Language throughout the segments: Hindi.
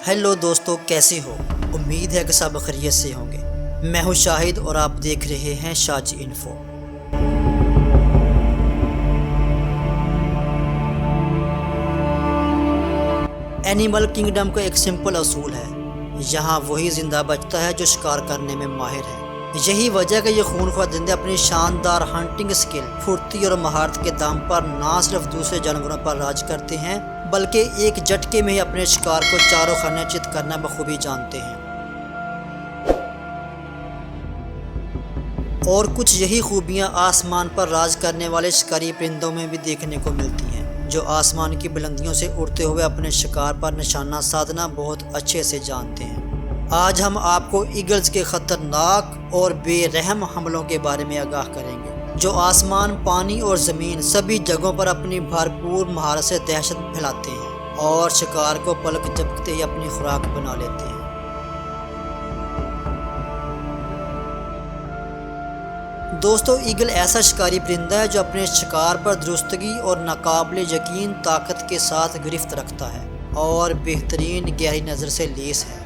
हेलो दोस्तों, कैसे हो? उम्मीद है कि सब खैरियत से होंगे। मैं हूं शाहिद और आप देख रहे हैं शाजी इन्फो। एनिमल किंगडम का एक सिंपल असूल है, यहाँ वही जिंदा बचता है जो शिकार करने में माहिर है। यही वजह कि ये खूनख्वार जिंदे अपनी शानदार हंटिंग स्किल, फुर्ती और महारत के दम पर ना सिर्फ दूसरे जानवरों पर राज करते हैं, बल्कि एक झटके में ही अपने शिकार को चारों खाने चित करना बखूबी जानते हैं। और कुछ यही खूबियां आसमान पर राज करने वाले शिकारी परिंदों में भी देखने को मिलती हैं, जो आसमान की बुलंदियों से उड़ते हुए अपने शिकार पर निशाना साधना बहुत अच्छे से जानते हैं। आज हम आपको ईगल्स के खतरनाक और बेरहम हमलों के बारे में आगाह करेंगे, जो आसमान, पानी और ज़मीन सभी जगहों पर अपनी भरपूर महारत से दहशत फैलाते हैं और शिकार को पलक झपकते ही अपनी खुराक बना लेते हैं। दोस्तों, ईगल ऐसा शिकारी परिंदा है जो अपने शिकार पर दुरुस्तगी और नाकाबिले यकीन ताकत के साथ गिरफ्त रखता है और बेहतरीन गहरी नज़र से लेस है।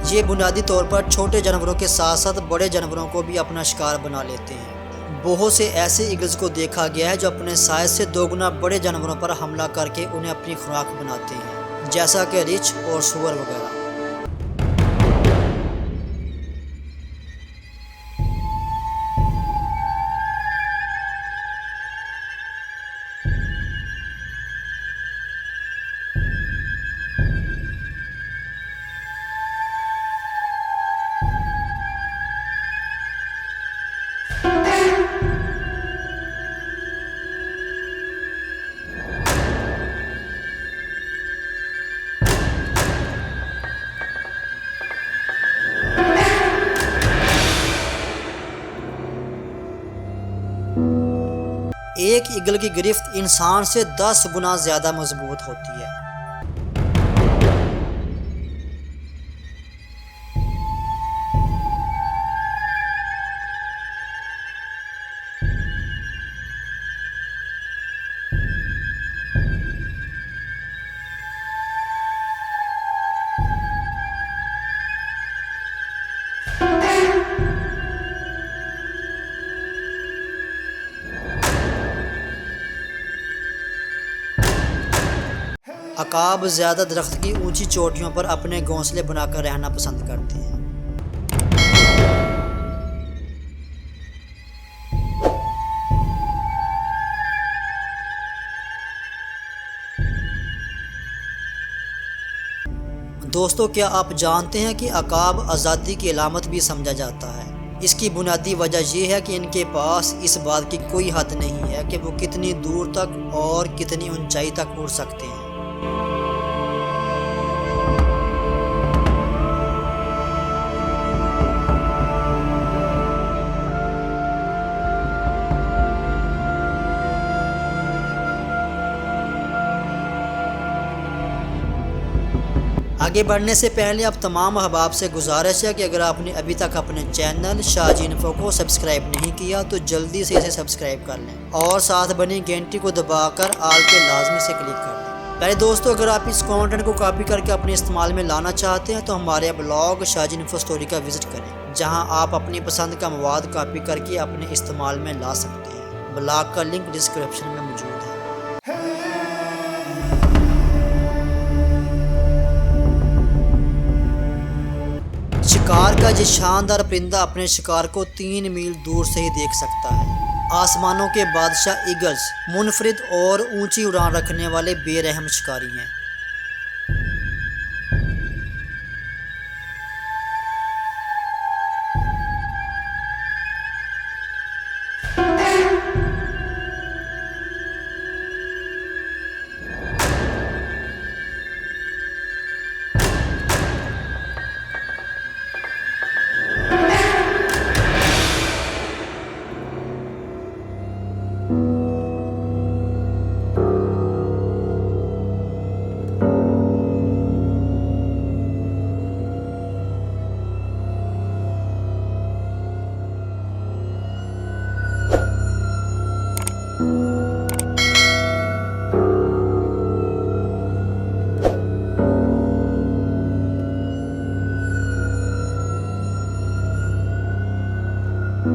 ये बुनियादी तौर पर छोटे जानवरों के साथ साथ बड़े जानवरों को भी अपना शिकार बना लेते हैं। बहुत से ऐसे ईगल्स को देखा गया है जो अपने साइज से दोगुना बड़े जानवरों पर हमला करके उन्हें अपनी खुराक बनाते हैं, जैसा कि रिछ और सुअर वगैरह। एक ईगल की गिरफ्त इंसान से 10 गुना ज्यादा मजबूत होती है। अकाब ज़्यादा दरख्त की ऊंची चोटियों पर अपने घोंसले बनाकर रहना पसंद करते हैं। दोस्तों, क्या आप जानते हैं कि अकाब आज़ादी की अलामत भी समझा जाता है? इसकी बुनियादी वजह यह है कि इनके पास इस बात की कोई हद नहीं है कि वो कितनी दूर तक और कितनी ऊंचाई तक उड़ सकते हैं। आगे बढ़ने से पहले अब तमाम अहबाब से गुजारिश है कि अगर आपने अभी तक अपने चैनल शाजी इन्फो को सब्सक्राइब नहीं किया तो जल्दी से इसे सब्सक्राइब कर लें और साथ बनी घंटी को दबाकर आल पे लाजमी से क्लिक कर लें। पहले दोस्तों, अगर आप इस कंटेंट को कॉपी करके अपने इस्तेमाल में लाना चाहते हैं तो हमारे ब्लॉग शाजी इन्फो स्टोरी का विजिट करें, जहाँ आप अपनी पसंद का मवाद कॉपी करके अपने इस्तेमाल में ला सकते हैं। ब्लॉग का लिंक डिस्क्रिप्शन में मौजूद है। शिकार का ये शानदार परिंदा अपने शिकार को 3 मील दूर से ही देख सकता है। आसमानों के बादशाह ईगल्स मुनफरिद और ऊंची उड़ान रखने वाले बेरहम शिकारी हैं। अरे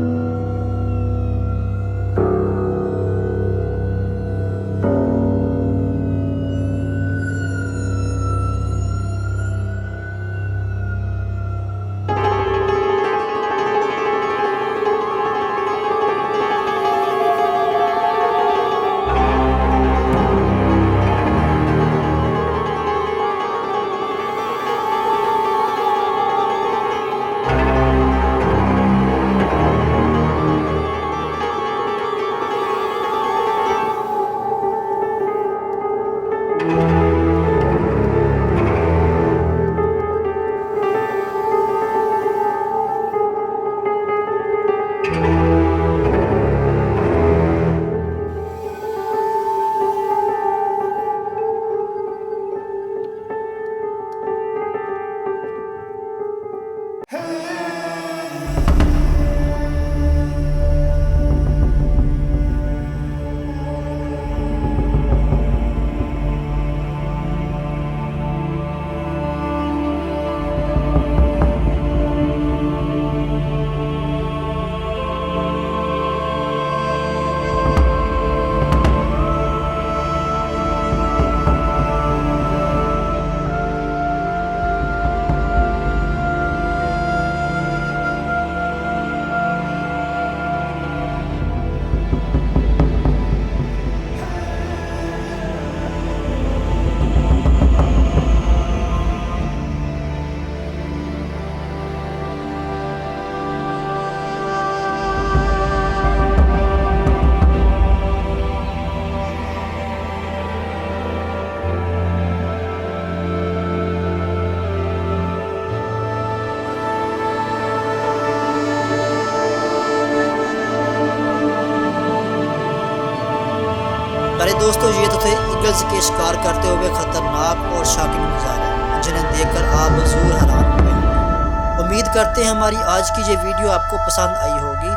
दोस्तों, ये तो थे ईगल्स के शिकार करते हुए खतरनाक और शॉकिंग नज़ारे, जिन्हें देखकर आप ज़रूर हैरान हुए होंगे। उम्मीद करते हैं हमारी आज की ये वीडियो आपको पसंद आई होगी।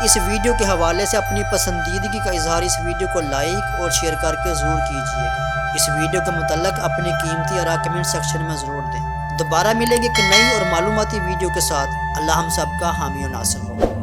इस वीडियो के हवाले से अपनी पसंदीदगी का इजहार इस वीडियो को लाइक और शेयर करके ज़रूर कीजिएगा। इस वीडियो के मुतल्लक अपनी कीमती आरा कमेंट सेक्शन में ज़रूर दें। दोबारा मिलेंगे एक नई और मालूमाती वीडियो के साथ। अल्लाह हम सब का हामी और नासिर हो।